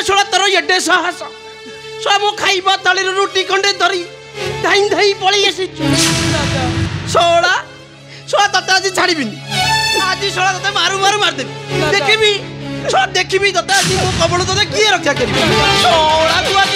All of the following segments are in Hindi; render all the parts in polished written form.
शोला तोर एडे साहस शोला मो खाइबा थाली रुटी खंडे धरी धाई धाई पळी आसी शोला शोला तते आज छाड़ीबिनी आज शोला तते मारू मारू मार देबी देखिबी शोला देखिबी तते आज मो कबळ तते किए रक्षा करिबी शोला तू आज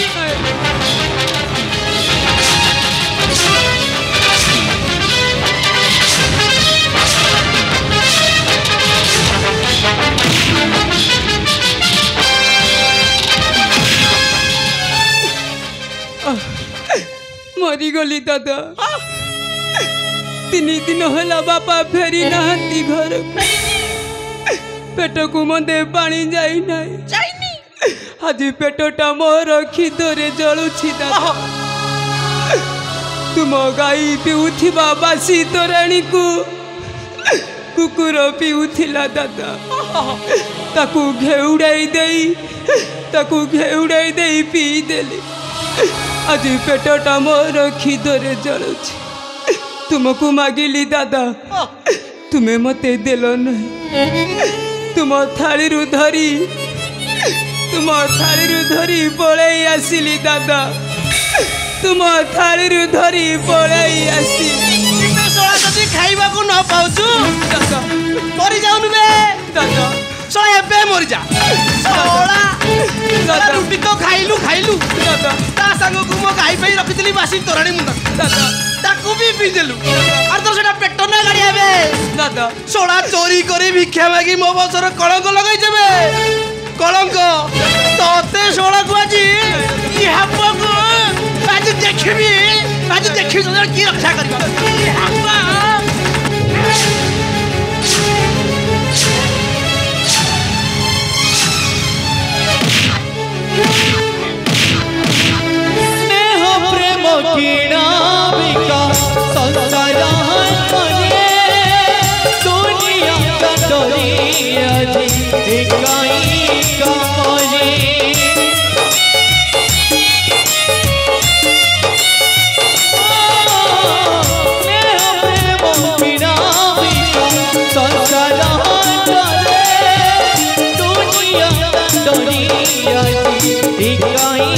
मरी गली दादा 3 दिन होला बापा फेरी नहांती घर पेट को मदे पानी जाई नहीं आज पेटटा मोर खिदरे जलुछि दादा तुम गाई पीउथिबा बासी तोराणी को कुकुर पीउथिला दादा ताकू घेउड़ाई देई पी देली आज पेटटा मोर खिदरे जलुछि तुमको मागिली दादा तुम्हें मते देल नहीं तुम थाली धरी पड़े आसिली दादा तुम थाली धरी पड़े आसी खाइबा को न पाउछु दादा मरी जाउनु बे दादा सोला एबे मरी जा सोला दादा रुटी तो खाइलु दादा ता संग को मो गाई पई रखितली बासी तोराणी मुंडा दादा ताकू भी पी देलु और तो सेटा पेट ना गाड़िया बे दादा सोला चोरी करे भिक्षा मागी मो बसर कलंक लगाई देबे कलंक तोते सोला को आज इहापो को आज देखिबी तो की रक्षा करबा इहापा स्नेह प्रेम किणा बिका संसार मने दुनिया डरी আজি एकाई कमरे स्नेह प्रेम किणा बिका संसार दुनिया डरी আজি एकाई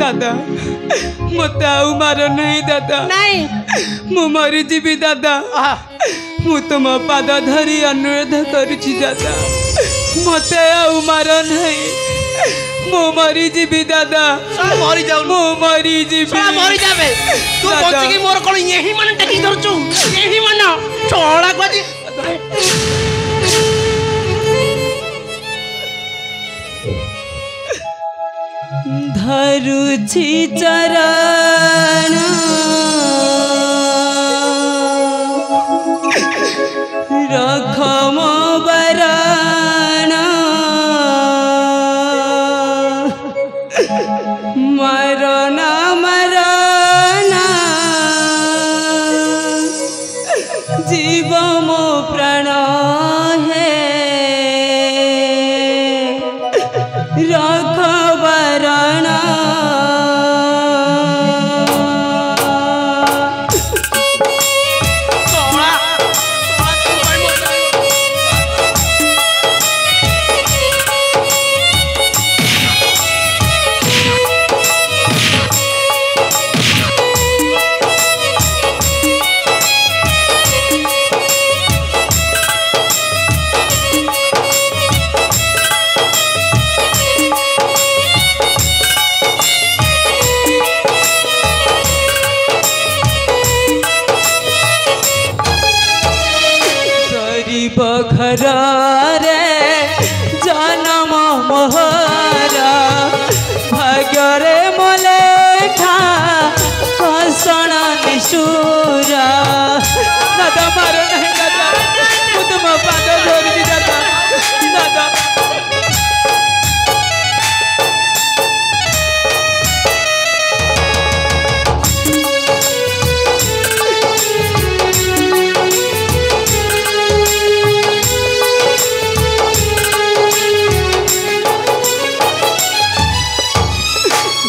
दादा मत आउ मार नहीं दादा नहीं मु मरी जीवी दादा मु तुम पाद धरी अनुरोध करुछि दादा मत आउ मार नहीं मु मरी जीवी दादा मरी जाऊ मु मरी जीवी मरी जाबे तू बच्चे की मोर कोन यही मन टेकी धरछु यही मन छोड़ा को धरुछि चरण रखम बरण मरण मरण जीव मो प्राण है रख बरण दादा मार नहीं दादा मु तुम पाद धरी दादा दादा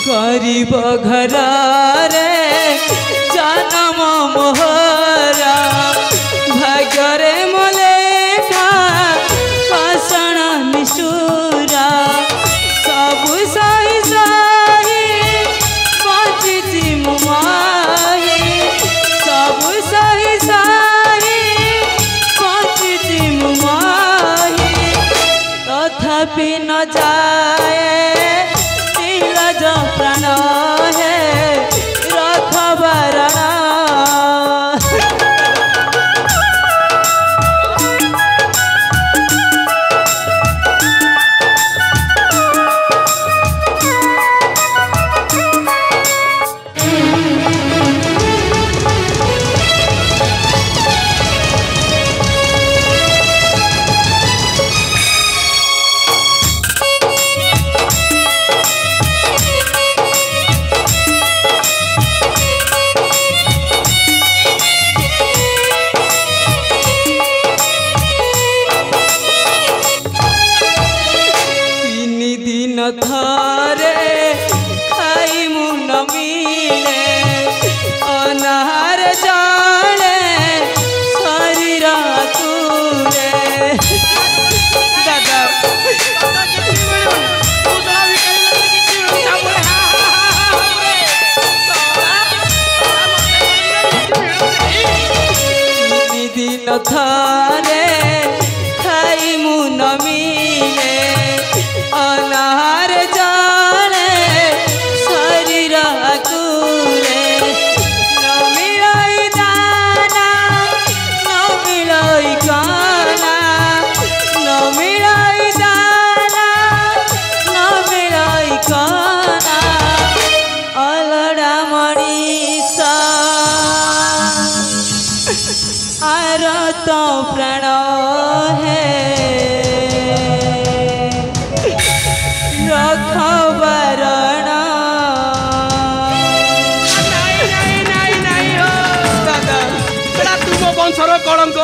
गरीब घर रे जन्म मोहरा भाग्य मलेखा पाषण निशूरा सबु सही सही बचिची मुमाही सबु सही सही बचिची मुमाही तथापि न जाए प्राण है रखबरण थरे खाई मुन मिले अनार जाने शरीर तुरे दादा दिन थरे खाई मुन मिले अनार जाने शरीर तुरे न मिलाई दाना न मिलाई गाना न मिलाई दाना न मिलाई गाना अलड़ा मनीषा आर तो प्राण है रखबरण तुम वंशर कलंक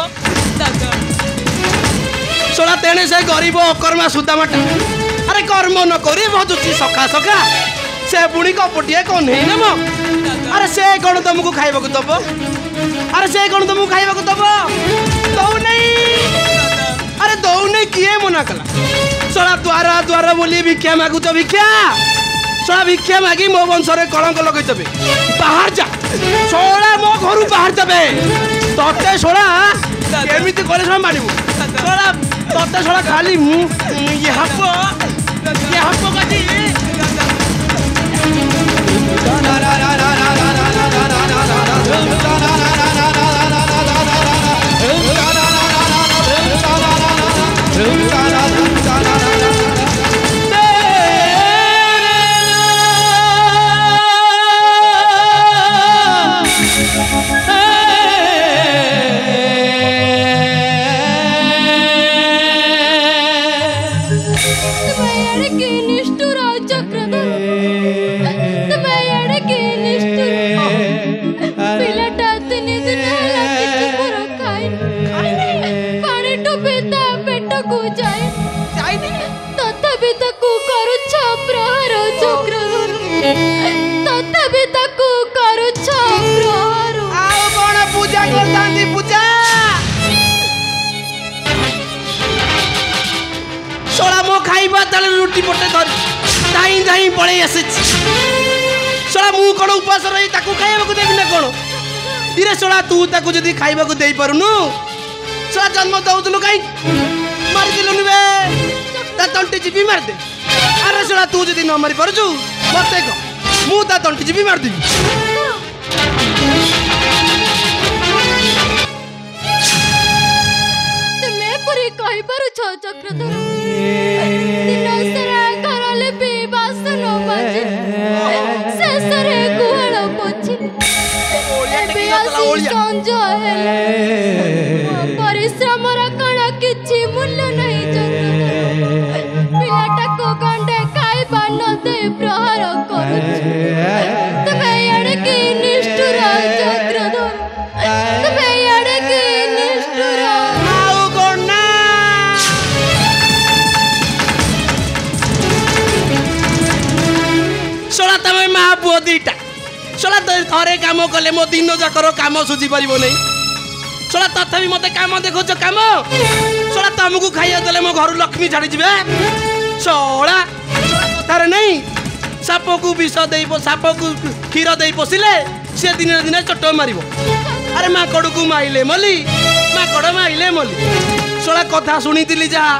सोला तेने से गरीब अकर्मा सुदामाटा अरे कर्म न करी भजुची सखा सखा से बुणी कपटिए कन्हई नम अरे से कौन तुमको खाइबा दब अरे से कौन तुमको खाइबा दब दौ नहीं अरे दौ नहीं किए मना कला सोला द्वारा द्वारा बोली भिक्षा मागुच भिक्षा सोला भिक्षा मागी मो वंशरे कलंक लगेदेवे बाहर जा सोला मो घर बाहर देवे तते सोला केमिति करे सब मारिबु सोला तते सोला खाली ये हप्पो गति रुटी पटे धरी धाई धाई पड़े सोला मु कौन उपास रही खाइबा देवी ना कौन धीरे सोला तू ताकू जदि खाइबा दे पारुनु सोला जन्म दउतलु कहीं मारी दिलुनु बे ता तंटी जीपी मार दे अरे सोला तू जदि न मारी पारुछु मते को मु ता तंटी जीपी मार देबी तुमे पुरी कहि पारु छ चक्रधर दिन सारा घरले बे बासन बाजे शेषरे गुहळ पोछि संजय थरे काम कले मो दिन जाकर काम सुझी पारिबो नहीं सोला तथापि मते काम देखोच काम सोला तुमको खाइया देले मो घर लक्ष्मी छाड़ी जिबे सोला तारे नहीं साप को विष दे साप को क्षीर दे पोषिले से दिन दिन चोट मारिबो अरे माकड़ को माइले मली माकड़ माइले मली सोला कथा शुणी जहा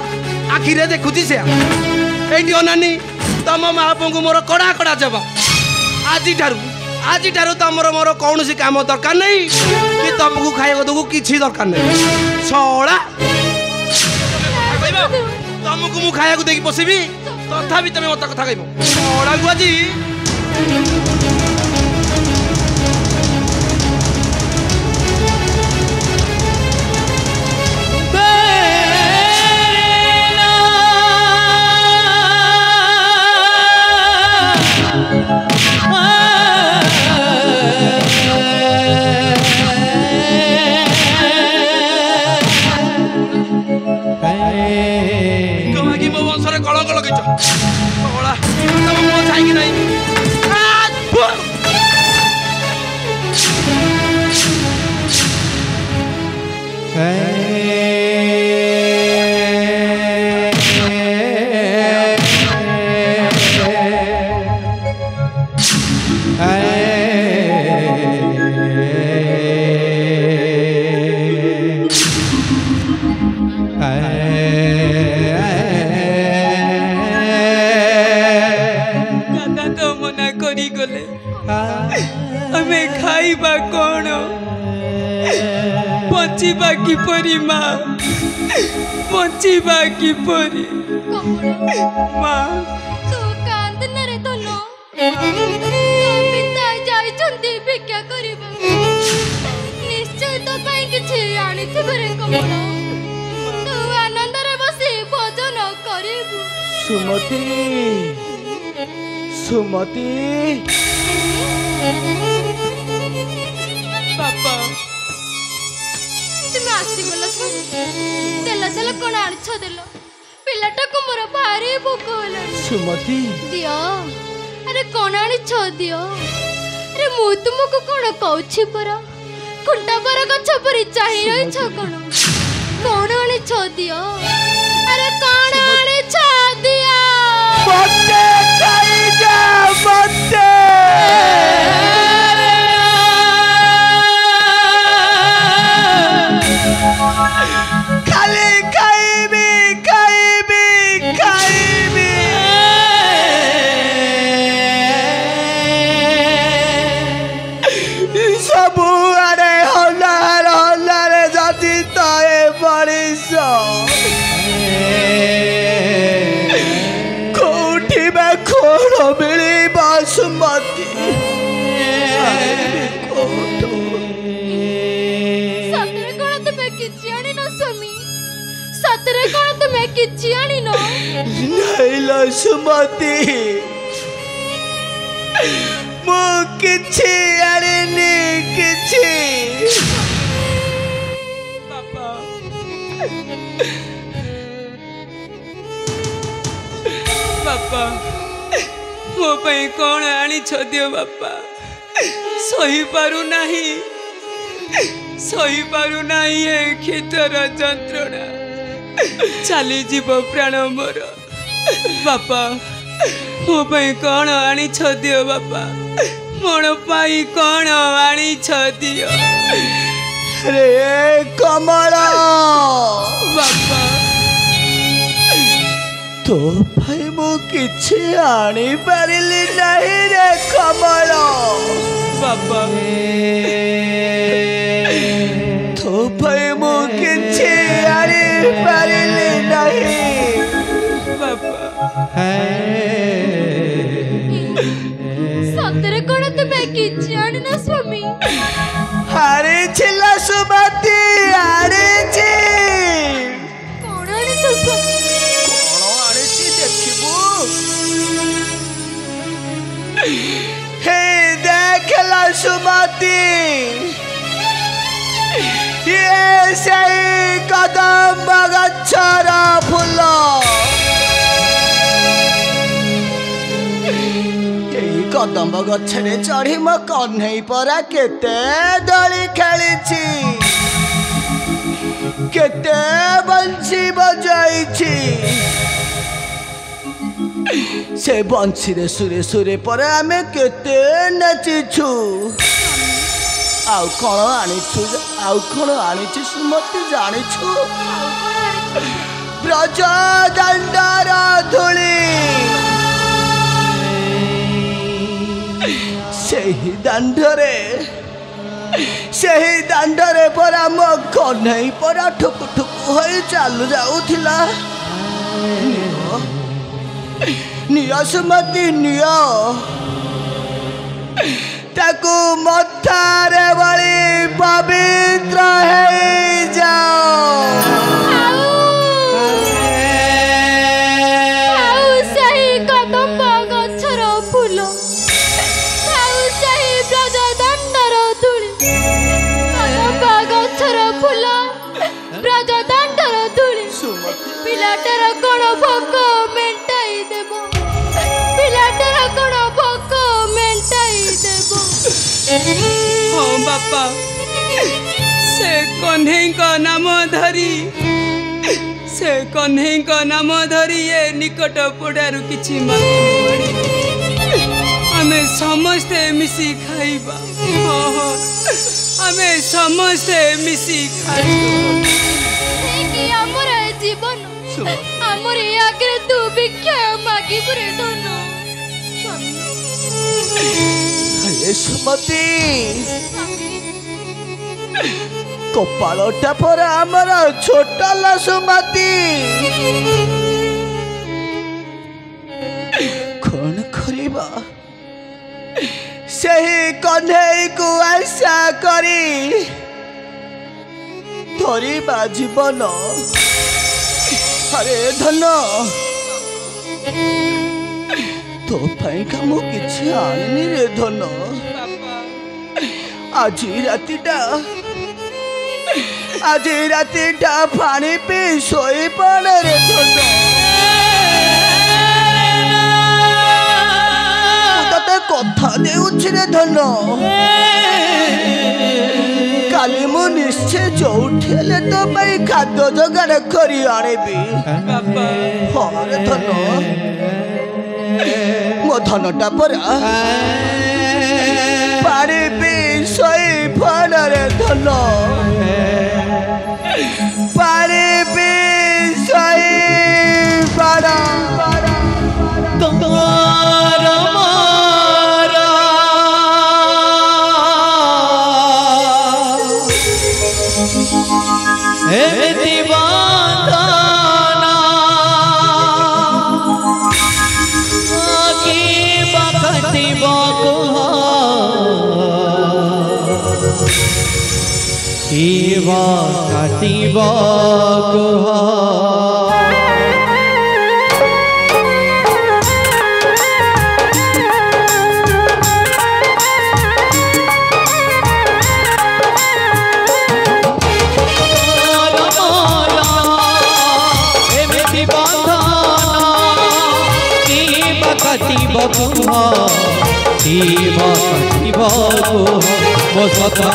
आखिरे देखुची से एटी अनानी तम महापो को मोर कड़ा कड़ा जवाब आज तमर मोर कौन सी काम दरकार नहीं कि तुमको खाइबा दो किसी दरकार नहीं सोला तुमको मु खाइबा देखि पोषिबी तथापि तुम मत कथा कहब सोला को आज बचिबा किपरि माँ बचिबा किपरि माँ तू कांद न रे तनो पिता जाई चंदी भिक्षा करिबा निश्चय तो पई किछि आनी थिबरे कमल तू आनंद रे बसी भोजन करिबु सुमति सुमति बापा तुम आसीगल तेल चल कौन आछ देल पिलाटा को मोर भारी भोक होला सुमति दियो अरे कौन आछ दियो अरे मु तुमको कौन कहछि परा खुंटा पर गछ परि चाहि रही छ कौन आछ दियो अरे कौन आछ दियो मते खाई जा मते खाली खाइबी खाइबी खाइबी सबु आरे हल्लारे जाति तए बरिस कोठी में खोड़ मिली बासमती सतरे कौन तुम्हें किछि आनी न नहीं लो सुमति मु किछि आनी किछि बापा बापा मो पई कौन आनी छ दियो बापा सही पारु नहीं ए खेतर जंत्रणा चली जीव प्राण मोर बापा मो पई कौन आनी छ दियो बापा मोर पई कौन आनी छ दियो रे कमला बापा तो भाई मु किछि आनी पारिली नहीं रे कमला बापा तो भाई मु किछि आनी पारिली नहीं बापा सतरे कौन तुम्हें किछि आनी न स्वामी हारे छिला सुमति हारे छि कौन आनी छ स्वामी कौन आनी छि देखिबू हे देखला सुमति ये सही कदम गच्छरा फूल कदम गछरे चढ़ी मो कन्हई परा केते दली खेली केते बंसी बजाई से बंसी रे सुरे सुरे पर आमे केते नाचिछु आउ कौन आनिछु सुमति जानिछु ब्रज दंडार धूली सेही दांडरे परा मो कन्हई परा ठुक ठुक होई चालू जाउथिला निया सुमति निया ताकू मथारे बड़ी पवित्र है जाओ सही कदम गछर फूल सही ब्रज दंडर धूली कदम गछर फूल ब्रज दंडर धूली पिलाटर कोण भोक मेंटाई देबो पिलाटर कोण भोक मेंटाई देबो हाँ बापा से कन्हई का नाम धरी ये निकट पड़ारू किछि आमे समस्ते मिसी खाइबा हाँ आमे समस्ते मिसी खाइबा कि हमर जीवन हमर आगे तू भिक्षा मागी पुरे धन हे सुमति कपालटा पर आमर छोटा सुमति कौन करिबा सही कन्हई को आशा करी धरिबा जीवन अरे धन तो पाई का मु किछि आनिनी रे धन आज रातिटा पानी पी सोई पड़ रे धन तते कथा देउछि रे धन काली मु निश्चय जोठेले तो पाई खाद्य जोगाड़ करी आनिबी हाँ रे धन मो धनटा परा पानी पी सोई पड़ रे धन पानी पी सोई पड़ काटिबा मो सता